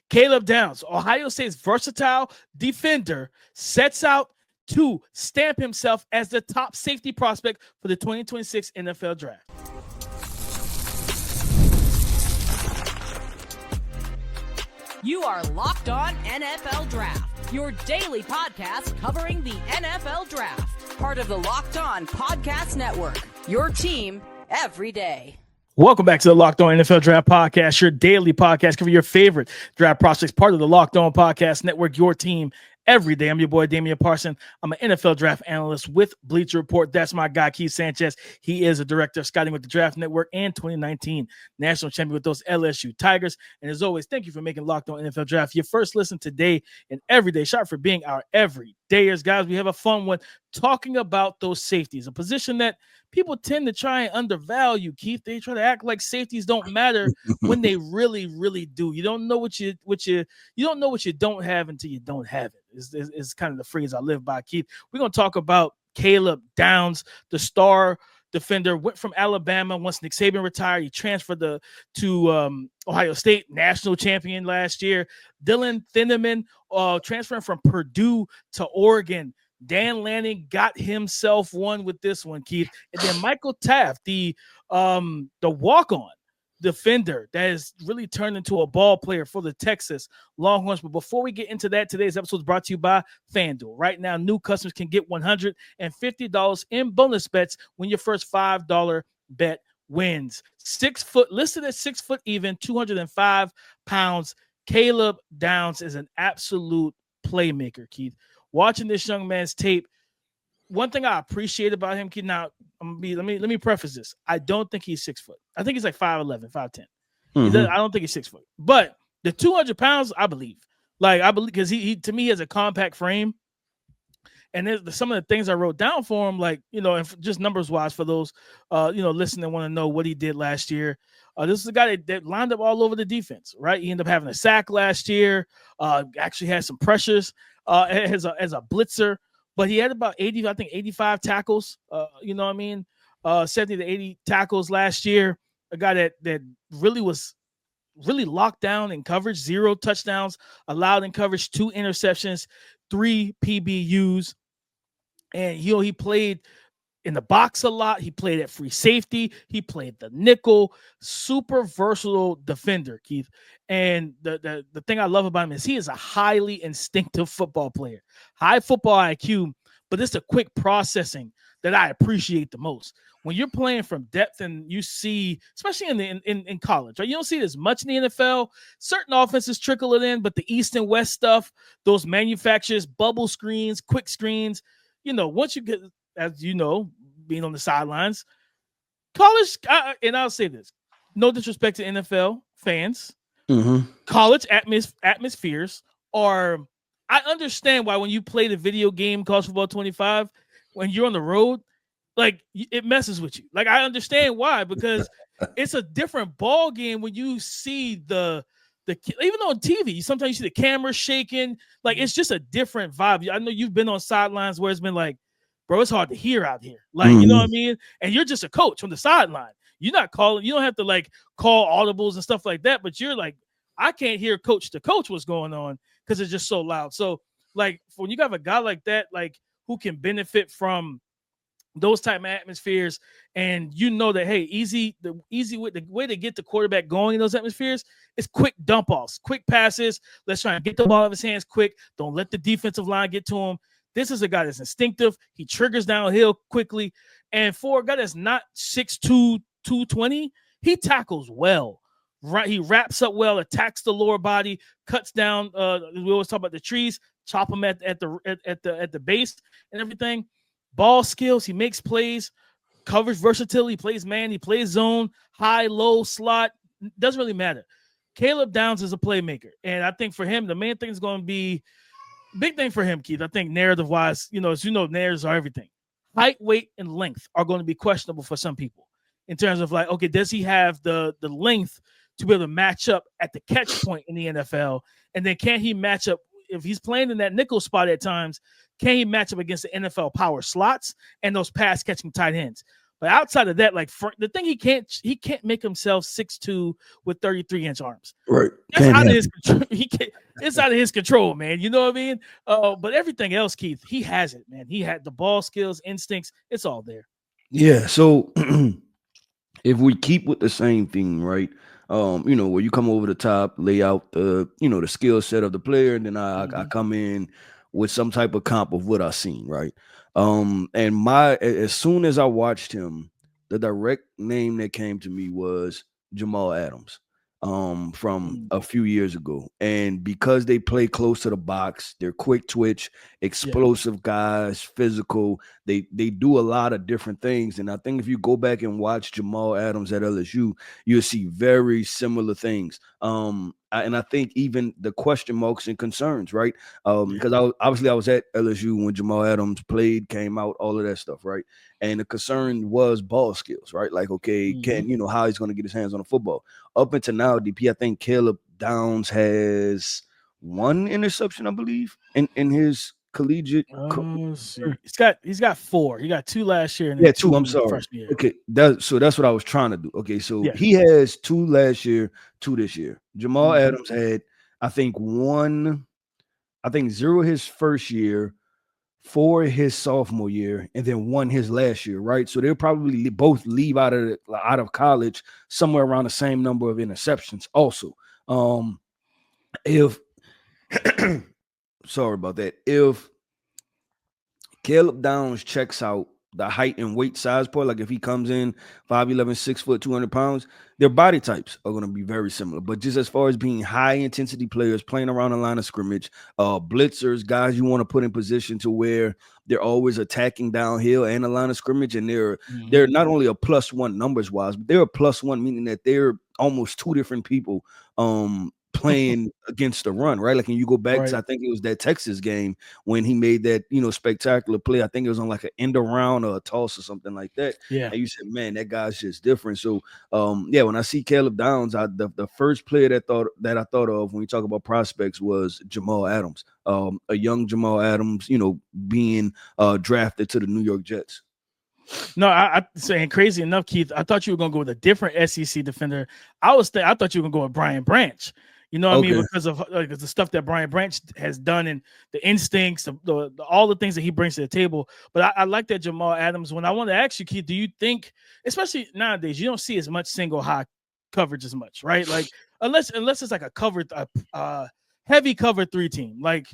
Caleb Downs, Ohio State's versatile defender, sets out to stamp himself as the top safety prospect for the 2026 NFL Draft. You are Locked On NFL Draft, your daily podcast covering the NFL Draft. Part of the Locked On Podcast Network, your team every day. Welcome back to the Locked On NFL Draft Podcast, your daily podcast covering your favorite draft prospects, part of the Locked On Podcast Network, your team every day. I'm your boy, Damian Parson. I'm an NFL draft analyst with Bleacher Report. That's my guy, Keith Sanchez. He is a director of scouting with the Draft Network and 2019 national champion with those LSU Tigers. And as always, thank you for making Locked On NFL Draft your first listen today and every day. Shout out for being our everydayers. Guys, we have a fun one talking about those safeties, a position that people tend to try and undervalue, Keith. They try to act like safeties don't matter when they really, really do. You don't know what you don't know what you don't have until you don't have it. Is kind of the phrase I live by, Keith. We're gonna talk about Caleb Downs, the star defender, went from Alabama once Nick Saban retired. He transferred to Ohio State, national champion last year. Dillon Thieneman transferring from Purdue to Oregon. Dan Lanning got himself one with this one, Keith. And then Michael Taaffe, the walk-on defender that has really turned into a ball player for the Texas Longhorns. But before we get into that, today's episode is brought to you by FanDuel. Right now, new customers can get $150 in bonus bets when your first $5 bet wins. 6 foot, listed at 6 foot even, 205 pounds. Caleb Downs is an absolute playmaker, Keith. Watching this young man's tape, one thing I appreciate about him, Keith, now let me preface this. I don't think he's 6 foot. I think he's like 5'11", 5'10". I don't think he's 6 foot. But the 200 pounds, I believe. Because he to me has a compact frame. And there's some of the things I wrote down for him, like, and just numbers wise for those, listening and want to know what he did last year. This is a guy that lined up all over the defense, right? He ended up having a sack last year. Actually had some pressures as a blitzer, but he had about 85 tackles. 70 to 80 tackles last year. A guy that really was locked down in coverage, 0 touchdowns allowed in coverage, 2 interceptions, 3 PBUs. And, he played in the box a lot. He played at free safety. He played the nickel. Super versatile defender, Keith. And the thing I love about him is he is a highly instinctive football player. High football IQ, but it's the quick processing that I appreciate the most. When you're playing from depth and you see, especially in college, right? You don't see it as much in the NFL. Certain offenses trickle it in, but the East and West stuff, those manufacturers, bubble screens, quick screens, once you get, as you know, being on the sidelines, college, and I'll say this, no disrespect to NFL fans, college atmospheres are, I understand why when you play the video game College Football 25, when you're on the road, like, it messes with you. Like, I understand why, because it's a different ball game when you see the even on TV, sometimes you see the camera shaking. Like, it's just a different vibe. I know you've been on sidelines where it's been like, bro, it's hard to hear out here. Like, you know what I mean? And you're just a coach on the sideline. You're not calling. You don't have to, like, call audibles and stuff like that. But you're like, I can't hear coach to coach what's going on because it's just so loud. So, like, when you have a guy like that, like, who can benefit from those type of atmospheres, and that, hey, the way to get the quarterback going in those atmospheres is quick dump offs, quick passes. Let's try and get the ball out of his hands quick. Don't let the defensive line get to him. This is a guy that's instinctive. He triggers downhill quickly. And for a guy that's not 6'2", 220, he tackles well. Right? He wraps up well, attacks the lower body, cuts down. We always talk about the trees, chop them at the base and everything. Ball skills, he makes plays, coverage versatility, he plays man, he plays zone, high, low, slot, doesn't really matter. Caleb Downs is a playmaker, and I think for him, the main thing is going to be, big thing for him, Keith, I think narrative-wise, as narratives are everything. Height, weight, and length are going to be questionable for some people in terms of, like, okay, does he have the length to be able to match up at the catch point in the NFL, and then can he match up, if he's playing in that nickel spot at times, can he match up against the NFL power slots and those pass catching tight ends? But outside of that, like the thing he can't make himself 6'2" with 33-inch arms. Right. That's Can't out of happen. his control. It's out of his control, man. You know what I mean? But everything else, Keith, he has it, man. He had the ball skills, instincts. It's all there. Yeah. So if we keep with the same thing, right? Where you come over the top, lay out the skill set of the player, and then I come in with some type of comp of what I seen, right? And as soon as I watched him, the direct name that came to me was Jamal Adams. From a few years ago, and because they play close to the box, they're quick twitch, explosive guys, physical. They do a lot of different things, and I think if you go back and watch Jamal Adams at LSU, you'll see very similar things. And I think even the question marks and concerns, right? Because I was at LSU when Jamal Adams played, came out, all of that stuff, right? And the concern was ball skills, right? Like, okay, how he's going to get his hands on the football. Up until now, DP, I think Caleb Downs has one interception, I believe, in his collegiate Let's see. He's got 4. He got 2 last year and yeah, 2 I'm in the sorry. freshman year. Okay, that's what I was trying to do. Okay, so he has 2 last year, 2 this year. Jamal Adams had, I think 0 his first year, 4 his sophomore year, and then 1 his last year, right? So they'll probably both leave out of college somewhere around the same number of interceptions. Also, if sorry about that, if Caleb Downs checks out the height and weight size part, like if he comes in 5'11", 6 foot, 200 pounds, their body types are going to be very similar. But just as far as being high intensity players, playing around the line of scrimmage, blitzers, guys you want to put in position to where they're always attacking downhill and the line of scrimmage, and they're not only a +1 numbers wise, but they're a +1, meaning that they're almost 2 different people playing against the run, right? Like, when you go back to, I think it was that Texas game when he made that, spectacular play. I think it was on like an end around or a toss or something like that. Yeah. And you said, man, that guy's just different. So, when I see Caleb Downs, the first player that I thought of when we talk about prospects was Jamal Adams, a young Jamal Adams, being drafted to the New York Jets. No, I saying crazy enough, Keith. I thought you were gonna go with a different SEC defender. I thought you were gonna go with Brian Branch. You know what I mean? Because of the stuff that Brian Branch has done and the instincts, all the things that he brings to the table. But I like that Jamal Adams. When I want to ask you, Keith, do you think, especially nowadays, you don't see as much single high coverage as much, right? Like unless it's like a heavy cover 3 team, like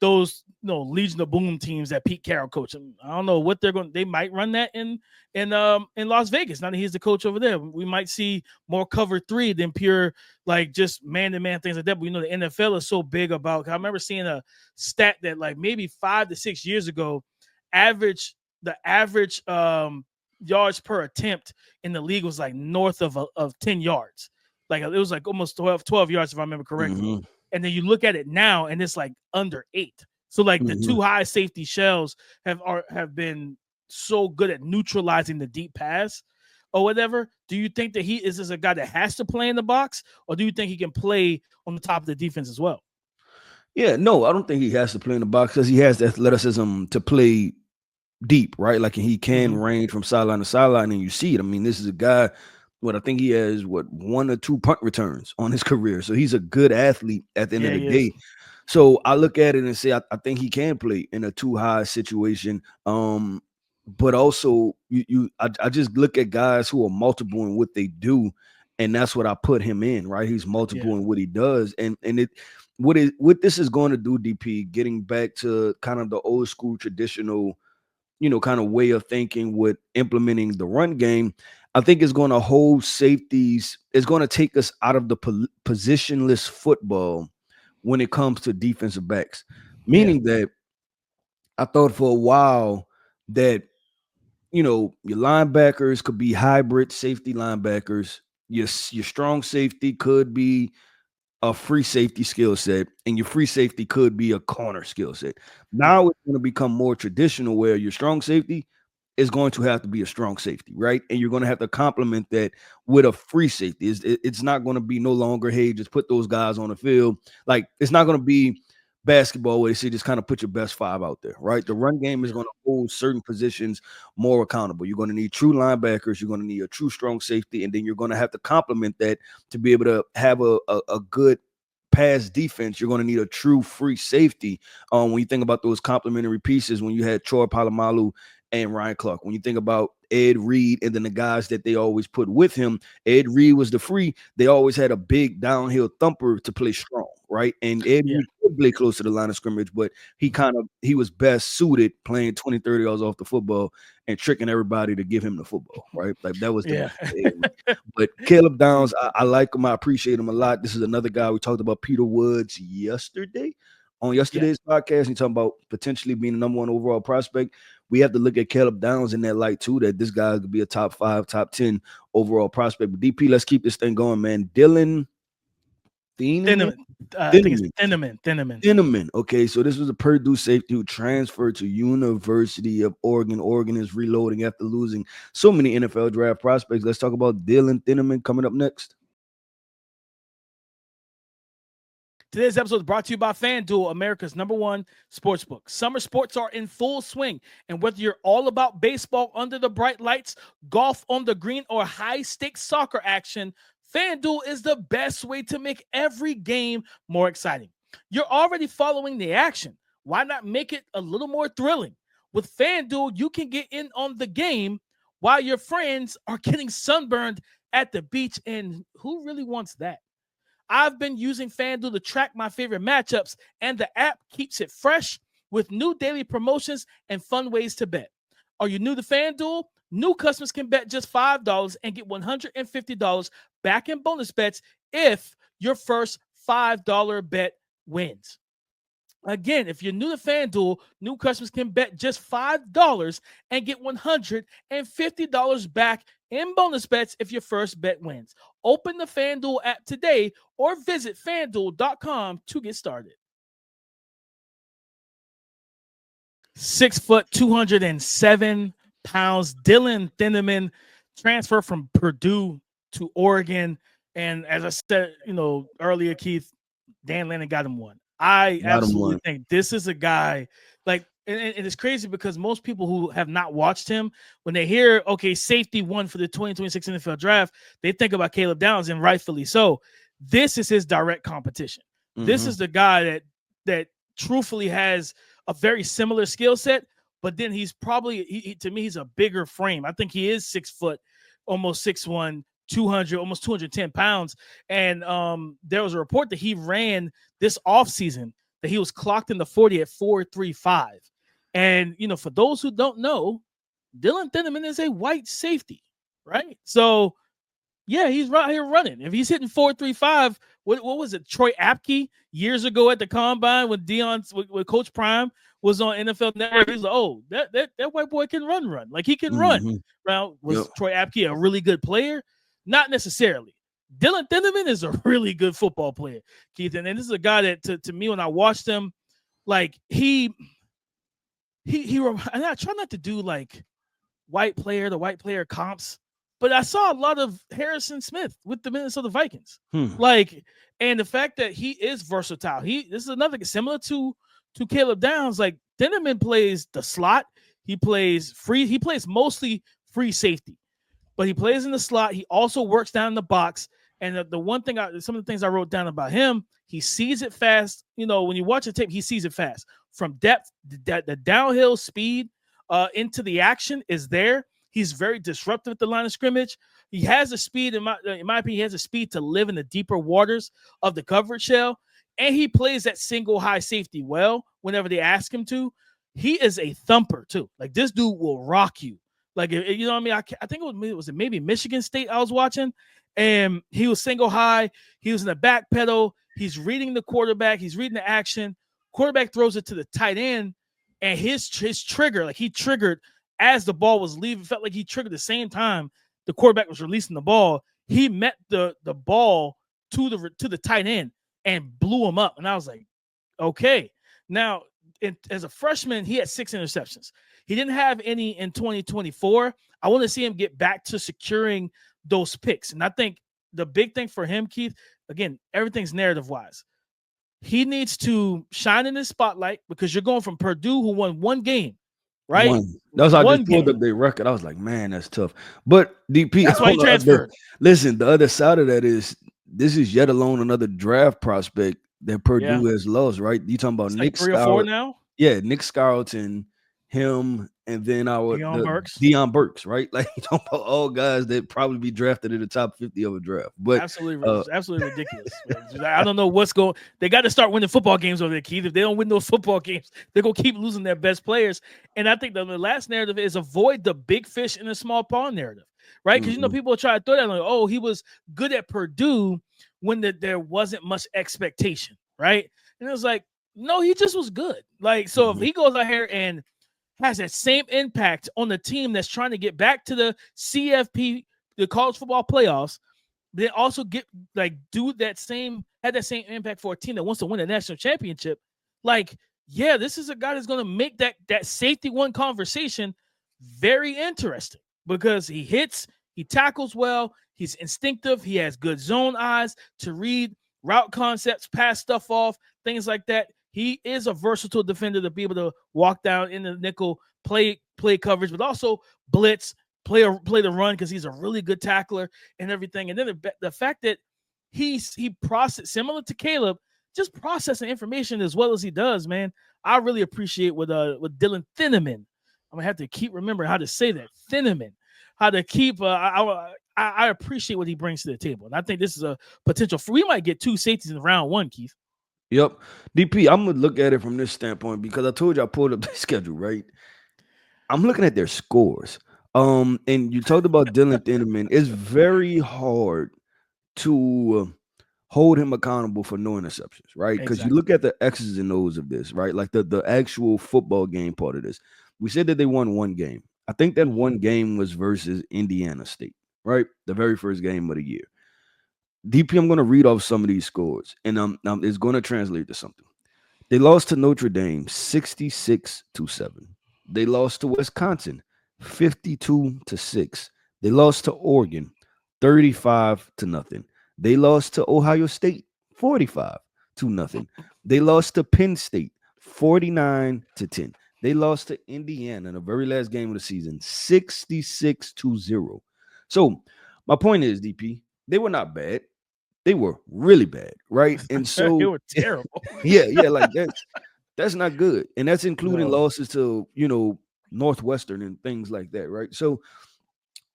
those Legion of Boom teams that Pete Carroll coached. I don't know what they might run that in Las Vegas. Now that he's the coach over there, we might see more cover 3 than pure like just man-to-man things like that. But the NFL is so big about. I remember seeing a stat that like maybe 5 to 6 years ago, the average yards per attempt in the league was like north of 10 yards. Like it was like almost 12 yards if I remember correctly. And then you look at it now, and it's like under 8. So like the 2 high safety shells have been so good at neutralizing the deep pass or whatever. Do you think that he is this a guy that has to play in the box, or do you think he can play on the top of the defense as well? Yeah, no, I don't think he has to play in the box because he has the athleticism to play deep, right? Like he can range from sideline to sideline, and you see it. I mean, this is a guy. I think he has 1 or 2 punt returns on his career. So he's a good athlete at the end of the day. So I look at it and say, I think he can play in a 2 high situation. But also I just look at guys who are multiple in what they do. And that's what I put him in, right? He's multiple in what he does. And what this is going to do, DP, getting back to kind of the old school traditional, kind of way of thinking with implementing the run game, I think it's going to hold safeties. It's going to take us out of the positionless football when it comes to defensive backs. Meaning that I thought for a while that, your linebackers could be hybrid safety linebackers. Your strong safety could be a free safety skill set, and your free safety could be a corner skill set. Now it's going to become more traditional where your strong safety is going to have to be a strong safety, right? And you're going to have to complement that with a free safety. It's not going to be no longer, hey, just put those guys on the field. Like, it's not going to be basketball where they say just kind of put your best five out there, right? The run game is going to hold certain positions more accountable. You're going to need true linebackers. You're going to need a true strong safety, and then you're going to have to complement that to be able to have a good pass defense. You're going to need a true free safety. When you think about those complementary pieces, when you had Troy Polamalu and Ryan Clark, when you think about Ed Reed and then the guys that they always put with him, Ed Reed was the free. They always had a big downhill thumper to play strong, right? And Ed Reed could play close to the line of scrimmage, but he was best suited playing 20, 30 yards off the football and tricking everybody to give him the football, right? Like that was the But Caleb Downs, I like him. I appreciate him a lot. This is another guy. We talked about Peter Woods on yesterday's podcast. He talking about potentially being the number 1 overall prospect. We have to look at Caleb Downs in that light too, that this guy could be a top 5, top 10 overall prospect. But DP, let's keep this thing going, man. Dillon Thieneman. I think it's Thinnerman. Okay, so this was a Purdue safety who transferred to University of Oregon. Oregon is reloading after losing so many NFL draft prospects. Let's talk about Dillon Thieneman coming up next. Today's episode is brought to you by FanDuel, America's #1 sportsbook. Summer sports are in full swing, and whether you're all about baseball under the bright lights, golf on the green, or high-stakes soccer action, FanDuel is the best way to make every game more exciting. You're already following the action. Why not make it a little more thrilling? With FanDuel, you can get in on the game while your friends are getting sunburned at the beach, and who really wants that? I've been using FanDuel to track my favorite matchups, and the app keeps it fresh with new daily promotions and fun ways to bet. Are you new to FanDuel? New customers can bet just $5 and get $150 back in bonus bets if your first $5 bet wins. Again, if you're new to FanDuel, new customers can bet just $5 and get $150 back in bonus bets if your first bet wins. Open the FanDuel app today or visit FanDuel.com to get started. 6 foot, 207 pounds, Dillon Thieneman, transfer from Purdue to Oregon. And as I said, earlier, Keith, Dan Lannon got him one. I absolutely think this is a guy like, and it's crazy because most people who have not watched him, when they hear, okay, safety 1 for the 2026 NFL draft, they think about Caleb Downs, and rightfully so. This is his direct competition. Mm-hmm. This is the guy that truthfully has a very similar skill set, but then he's probably, to me, he's a bigger frame. I think he is 6 foot, almost 6'1", 200, almost 210 pounds. And there was a report that he ran this offseason that he was clocked in the 40 at 4.35. And, for those who don't know, Dillon Thieneman is a white safety, right? So, yeah, he's right here running. If he's hitting 4.35, what was it? Troy Apke years ago at the Combine when with Coach Prime was on NFL Network. He's like, oh, that white boy can run. Like, he can run. Now, was Troy Apke a really good player? Not necessarily. Dillon Thieneman is a really good football player, Keith. And this is a guy that, to me, when I watched him, like, he and I try not to do like white player comps, but I saw a lot of Harrison Smith with the Minnesota Vikings. Like, and the fact that he is versatile. This is another similar to Caleb Downs. Like, Thinnerman plays the slot. He plays free. He plays mostly free safety, but he plays in the slot. He also works down in the box. And the one thing, some of the things I wrote down about him, he sees it fast. When you watch the tape, he sees it fast. From depth, the downhill speed into the action is there. He's very disruptive at the line of scrimmage. He has the speed, in my opinion, he has the speed to live in the deeper waters of the coverage shell. And he plays that single high safety well whenever they ask him to. He is a thumper, too. Like, this dude will rock you. Like, you know what I mean? I think it was maybe Michigan State I was watching. And he was single high. He was in the back pedal. He's reading the quarterback. He's reading the action. Quarterback throws it to the tight end, and his trigger, like, he triggered as the ball was leaving. Felt like he triggered the same time the quarterback was releasing the ball. He met the ball to the tight end and blew him up. And I was like, okay. Now, as a freshman, he had 6 interceptions. He didn't have any in 2024. I want to see him get back to securing those picks. And I think the big thing for him, Keith, again, everything's narrative-wise. he needs to shine in the spotlight because you're going from Purdue, who won one game, right? That's how I One just pulled game. up their record. I was like, man, that's tough. But DP, That's why he transferred. listen, the other side of that is this is yet alone another draft prospect that Yeah. Purdue has lost, right? You talking about It's Nick like 3 or 4 Scout? now. Yeah, Nick Scarlton, him, and then Deion Burks. Deion Burks, right? Like you talking about all guys that probably be drafted in the top 50 of a draft. But Absolutely ridiculous. I don't know what's going. They got to start winning football games over there, Keith. If they don't win those football games, they're gonna keep losing their best players. And I think the last narrative is avoid the big fish in a small pond narrative, right? Because people try to throw that like, oh, he was good at Purdue when there wasn't much expectation, right? And it was like, no, he just was good. Like, so if he goes out here and has that same impact on the team that's trying to get back to the CFP, the college football playoffs, then also have that same impact for a team that wants to win a national championship. Like, yeah, this is a guy that's going to make that safety one conversation very interesting because he hits, he tackles well, he's instinctive, he has good zone eyes to read route concepts, pass stuff off, things like that. He is a versatile defender to be able to walk down in the nickel, play coverage, but also blitz, play the run because he's a really good tackler and everything. And then the fact that he processed, similar to Caleb, just processing information as well as he does, man. I really appreciate with Dillon Thieneman. I'm gonna have to keep remembering how to say that, Thieneman. How to keep. I appreciate what he brings to the table, and I think this is a potential. We might get 2 safeties in round 1, Keith. Yep. DP, I'm going to look at it from this standpoint because I told you I pulled up the schedule, right? I'm looking at their scores. And you talked about Dillon Thieneman. It's very hard to hold him accountable for no interceptions, right? Because you look at the X's and O's of this, right? Like the actual football game part of this. We said that they won one game. I think that one game was versus Indiana State, right? The very first game of the year. DP, I'm going to read off some of these scores, and it's going to translate to something. They lost to Notre Dame 66-7. They lost to Wisconsin 52-6. They lost to Oregon 35-0. They lost to Ohio State 45-0. They lost to Penn State 49-10. They lost to Indiana in the very last game of the season 66-0. So my point is, DP, they were not bad. They were really bad, right? And so they were terrible. yeah, like that's not good. And that's including losses to, Northwestern and things like that, right? So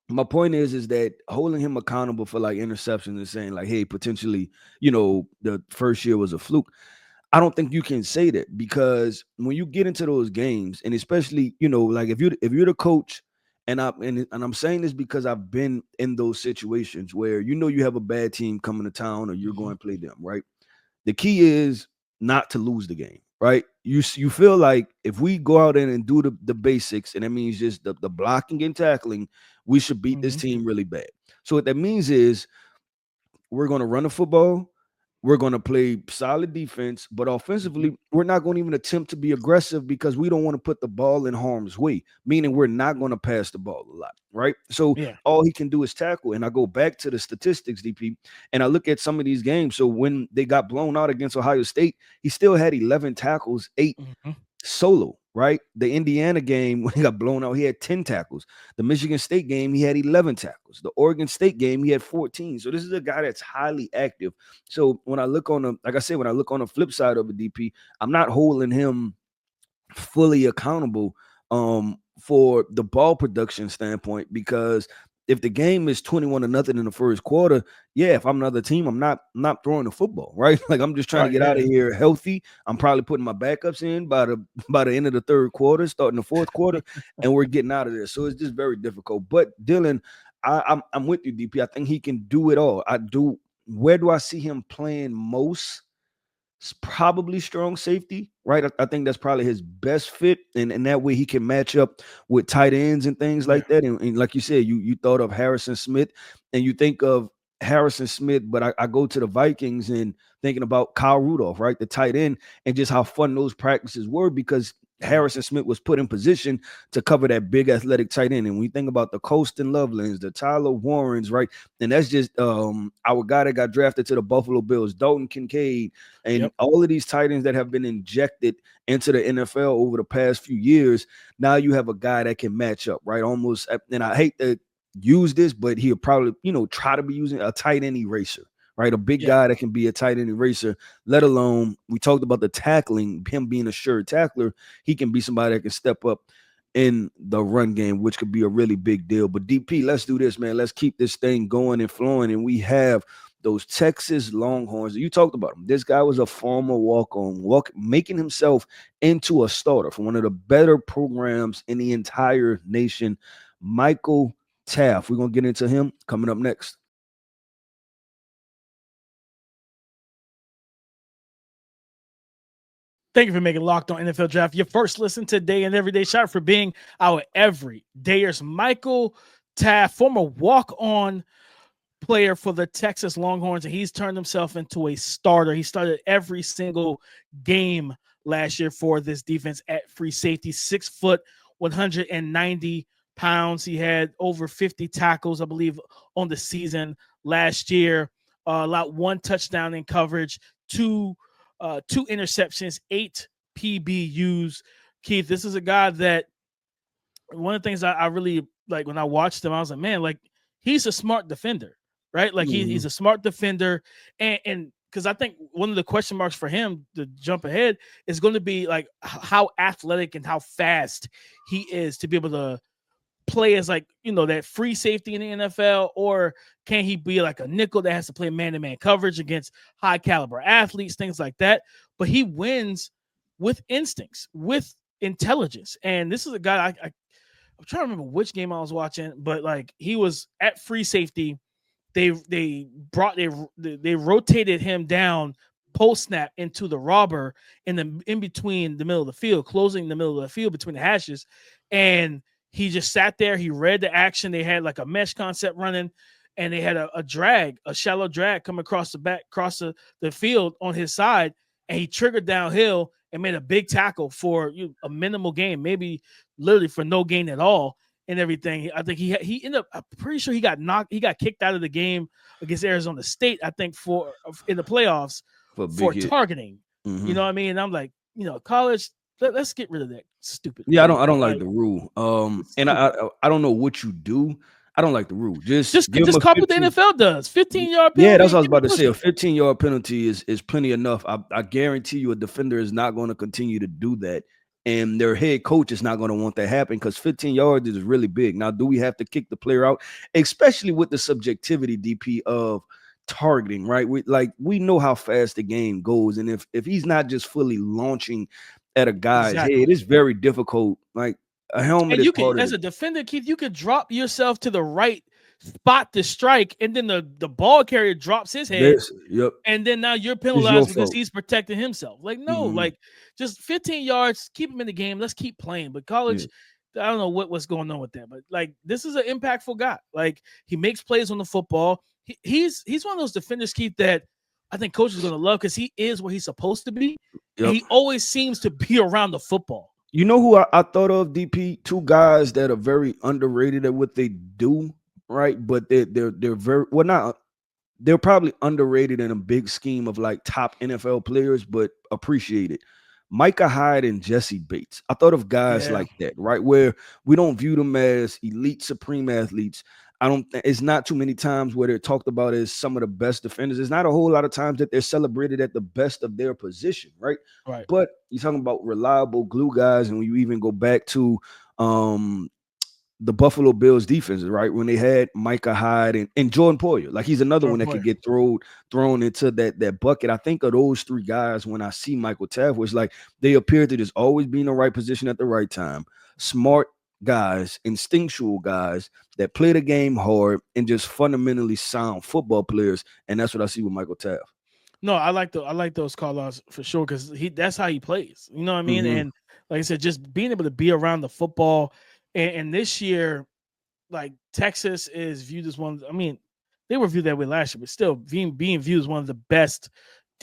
my point is that holding him accountable for like interceptions and saying like, hey, potentially, the first year was a fluke. I don't think you can say that because when you get into those games, and especially, like if you're the coach, and I'm saying this because I've been in those situations where you have a bad team coming to town or you're going to play them, right? The key is not to lose the game, right? You feel like if we go out and do the basics, and that means just the blocking and tackling, we should beat this team really bad. So what that means is we're going to run the football. We're going to play solid defense, but offensively, we're not going to even attempt to be aggressive because we don't want to put the ball in harm's way, meaning we're not going to pass the ball a lot, right? So all he can do is tackle. And I go back to the statistics, DP, and I look at some of these games. So when they got blown out against Ohio State, he still had 11 tackles, 8 solo, right? The Indiana game, when he got blown out, he had 10 tackles. The Michigan State game, he had 11 tackles. The Oregon State game, he had 14. So this is a guy that's highly active. So when I look on the flip side of a DP, I'm not holding him fully accountable for the ball production standpoint, because if the game is 21-0 in the first quarter, if I'm another team, I'm not throwing the football, right? Like I'm just trying to get out of here healthy. I'm probably putting my backups in by the end of the third quarter, starting the fourth quarter, and we're getting out of there. So it's just very difficult. But Dillon, I'm with you, DP. I think he can do it all. I do. Where do I see him playing most? It's probably strong safety, right? I think that's probably his best fit, and that way he can match up with tight ends and things like that. And like you said, you thought of Harrison Smith, and you think of Harrison Smith, but I go to the Vikings and thinking about Kyle Rudolph, right? The tight end, and just how fun those practices were, because Harrison Smith was put in position to cover that big athletic tight end. And when you think about the Colston Lovelands, the Tyler Warrens, right? And that's just our guy that got drafted to the Buffalo Bills, Dalton Kincaid, and all of these tight ends that have been injected into the NFL over the past few years. Now you have a guy that can match up, right? Almost, and I hate to use this, but he'll probably, try to be using a tight end eraser. Right, a big guy that can be a tight end eraser, let alone we talked about the tackling, him being a sure tackler. He can be somebody that can step up in the run game, which could be a really big deal. But DP, let's do this, man. Let's keep this thing going and flowing. And we have those Texas Longhorns. You talked about him. This guy was a former walk-on, making himself into a starter for one of the better programs in the entire nation. Michael Taaffe. We're gonna get into him coming up next. Thank you for making Locked On NFL Draft your first listen today and everyday shot, for being our everydayers. Michael Taaffe, former walk-on player for the Texas Longhorns, and he's turned himself into a starter. He started every single game last year for this defense at free safety. 6 foot, 190 pounds. He had over 50 tackles, I believe, on the season last year. Allowed 1 touchdown in coverage, 2 interceptions, 8 PBUs. Keith, this is a guy that one of the things I really like when I watched him, I was like, man, like he's a smart defender, right? Like he's a smart defender. And because I think one of the question marks for him to jump ahead is going to be like how athletic and how fast he is to be able to play as like, that free safety in the NFL, or can he be like a nickel that has to play man-to-man coverage against high caliber athletes, things like that. But he wins with instincts, with intelligence. And this is a guy I'm trying to remember which game I was watching, but like he was at free safety. They rotated him down post snap into the robber in between the middle of the field, closing the middle of the field between the hashes. And he just sat there. He read the action. They had like a mesh concept running, and they had a shallow drag come across the field on his side, and he triggered downhill and made a big tackle for a minimal gain, maybe literally for no gain at all and everything. I think he ended up, I'm pretty sure he got kicked out of the game against Arizona State, I think, in the playoffs for targeting. Mm-hmm. You know what I mean? And I'm like, college, let's get rid of that stupid. Yeah, I don't like the rule. And I don't know what you do. I don't like the rule. Just copy what the NFL does. 15-yard penalty. Yeah, that's what I was about to say. A 15-yard penalty is plenty enough. I guarantee you a defender is not going to continue to do that. And their head coach is not going to want that happen, because 15 yards is really big. Now, do we have to kick the player out? Especially with the subjectivity, DP, of targeting, right? We know how fast the game goes. And if he's not just fully launching at a guy's head, it's very difficult. Like a helmet, and you can, as a defender, Keith, you could drop yourself to the right spot to strike, and then the ball carrier drops his head. And then now you're penalized because he's protecting himself. Like, no, like just 15 yards, keep him in the game. Let's keep playing. But college, I don't know what's going on with that. But like, this is an impactful guy. Like, he makes plays on the football. He's one of those defenders, Keith, that I think coaches are going to love, because he is where he's supposed to be. And he always seems to be around the football. You know who I thought of, DP? 2 guys that are very underrated at what they do, right? But they're very not. They're probably underrated in a big scheme of like top NFL players, but appreciated. Micah Hyde and Jesse Bates. I thought of guys like that, right? Where we don't view them as elite, supreme athletes. It's not too many times where they're talked about as some of the best defenders. It's not a whole lot of times that they're celebrated at the best of their position, right? Right. But you're talking about reliable glue guys, and when you even go back to the Buffalo Bills defenses, right? When they had Micah Hyde and Jordan Poyer, like he's another one that could get thrown into that bucket. I think of those 3 guys when I see Michael Taaffe, it's like they appear to just always be in the right position at the right time. Smart guys, instinctual guys that play the game hard and just fundamentally sound football players. And that's what I see with Michael Taaffe. No, I like those call-outs for sure, because that's how he plays. You know what I mean? And like I said, just being able to be around the football. And this year, like, Texas is viewed as one. I mean, they were viewed that way last year, but still being viewed as one of the best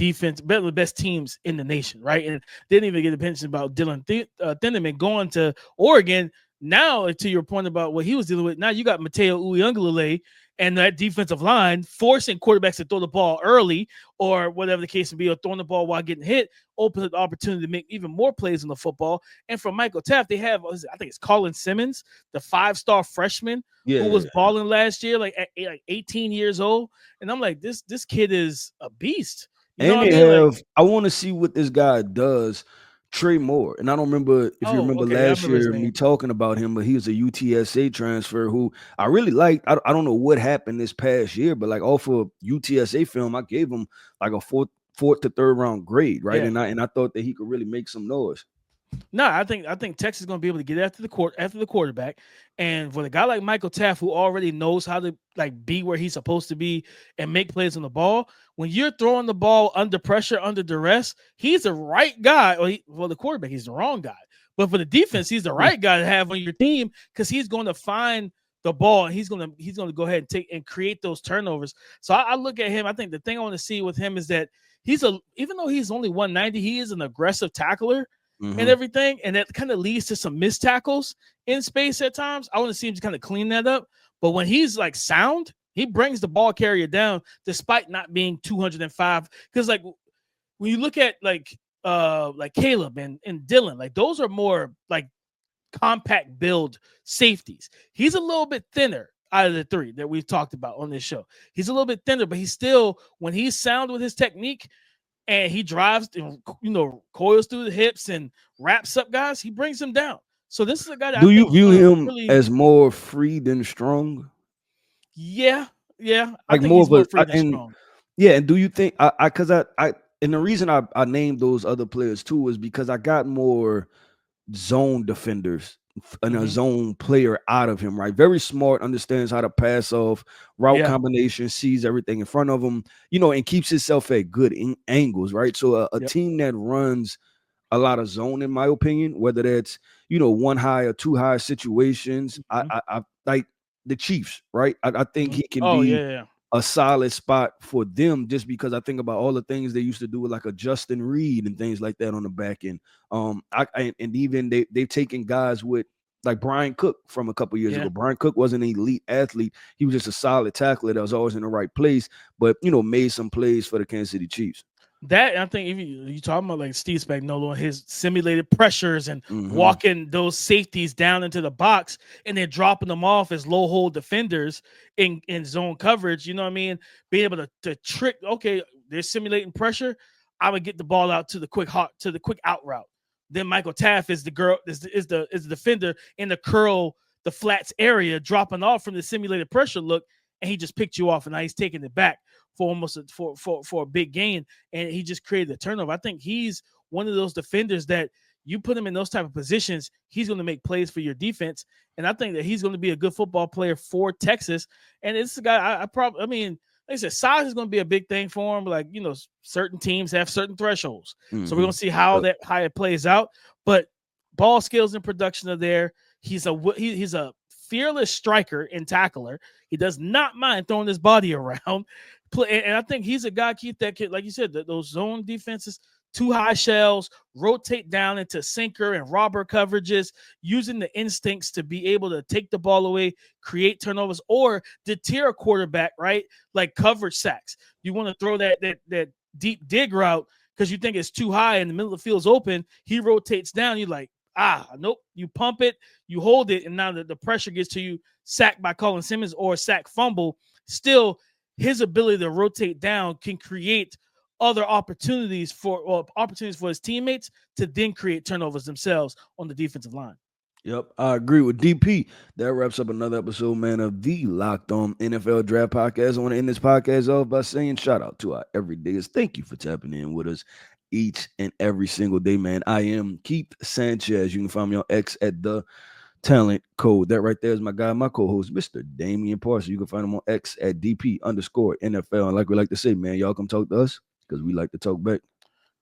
defense, better the best teams in the nation, right? And didn't even get a mention about Dillon Thieneman going to Oregon. Now, to your point about what he was dealing with, now you got Mateo Uiagalelei and that defensive line forcing quarterbacks to throw the ball early or whatever the case may be, or throwing the ball while getting hit, opens up the opportunity to make even more plays in the football. And from Michael Taaffe, they have, I think it's Colin Simmons, the 5-star freshman who was balling last year, like 18 years old. And I'm like, this kid is a beast. You know what I mean? Like, I want to see what this guy does. Trey Moore, and I don't remember if you remember last year me talking about him, but he was a UTSA transfer who I really liked. I don't know what happened this past year, but like off of UTSA film, I gave him like a fourth to third round grade, right? Yeah. And I thought that he could really make some noise. No, I think Texas is going to be able to get after the quarterback, and for a guy like Michael Taaffe, who already knows how to like be where he's supposed to be and make plays on the ball, when you're throwing the ball under pressure, under duress, he's the right guy. Well, the quarterback, he's the wrong guy, but for the defense, he's the right guy to have on your team because he's going to find the ball and he's going to go ahead and take and create those turnovers. So I look at him. I think the thing I want to see with him is that even though he's only 190, he is an aggressive tackler. And everything, and that kind of leads to some missed tackles in space at times. I want to see him to kind of clean that up. But when he's like sound, he brings the ball carrier down despite not being 205. Because like when you look at like Caleb and Dillon, like those are more like compact build safeties. He's a little bit thinner out of the three that we've talked about on this show. He's a little bit thinner, but he's still, when he's sound with his technique, and he drives and, coils through the hips and wraps up guys, he brings them down. So this is a guy that do you view him really as more free than strong? Yeah. Like I think more of free than strong. Yeah, and do you think because I and the reason I named those other players too is because I got more zone defenders and a zone player out of him, right? Very smart, understands how to pass off, route combination, sees everything in front of him, and keeps himself at good angles, right? So a team that runs a lot of zone, in my opinion, whether that's, one high or two high situations, I like the Chiefs, right? I think he can be a solid spot for them just because I think about all the things they used to do with like a Justin Reed and things like that on the back end. And even they've taken guys with like Brian Cook from a couple years ago. Brian Cook wasn't an elite athlete. He was just a solid tackler that was always in the right place, but, made some plays for the Kansas City Chiefs. That, I think, if you talking about like Steve Spagnuolo, his simulated pressures and walking those safeties down into the box and then dropping them off as low hole defenders in zone coverage, you know what I mean? Being able to trick, okay, they're simulating pressure, I would get the ball out to the quick out route. Then Michael Taaffe is the defender in the curl, the flats area, dropping off from the simulated pressure look, and he just picked you off, and now he's taking it back for almost for a big gain, and he just created a turnover. I think he's one of those defenders that you put him in those type of positions, he's going to make plays for your defense, and I think that he's going to be a good football player for Texas. And it's a guy I mean, like I said, size is going to be a big thing for him. Like, certain teams have certain thresholds, so we're going to see how it plays out. But ball skills and production are there. He's a fearless striker and tackler. He does not mind throwing his body around. And I think he's a guy, Keith, that kid, like you said, those zone defenses, too high shells, rotate down into sinker and robber coverages, using the instincts to be able to take the ball away, create turnovers, or deter a quarterback, right? Like coverage sacks. You want to throw that deep dig route because you think it's too high and the middle of the field's open. He rotates down. You're like, nope. You pump it, you hold it, and now the pressure gets to you, sacked by Colin Simmons or sack fumble. Still, his ability to rotate down can create other opportunities for his teammates to then create turnovers themselves on the defensive line. Yep, I agree with DP. That wraps up another episode, man, of the Locked On NFL Draft Podcast. I want to end this podcast off by saying shout out to our everydayers. Thank you for tapping in with us each and every single day, man. I am Keith Sanchez. You can find me on X at The Talent Code. That right there is my guy, my co-host, Mr. Damian Parson. You can find him on X at DP_NFL. And like we like to say, man, y'all come talk to us because we like to talk back.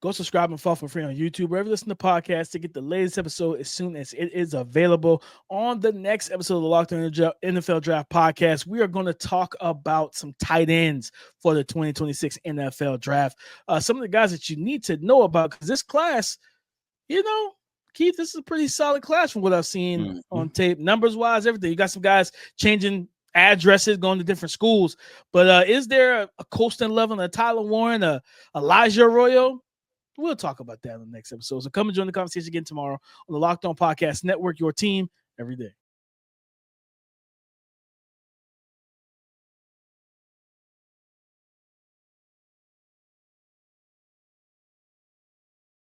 Go subscribe and follow for free on YouTube, wherever you listen to podcasts, to get the latest episode as soon as it is available. On the next episode of the Locked On NFL Draft Podcast, we are going to talk about some tight ends for the 2026 NFL Draft. Some of the guys that you need to know about, because this class, Keith, this is a pretty solid class from what I've seen on tape, numbers-wise, everything. You got some guys changing addresses, going to different schools. But is there a Colston Level, a Tyler Warren, a Elijah Arroyo? We'll talk about that in the next episode. So come and join the conversation again tomorrow on the Locked On Podcast Network, your team every day.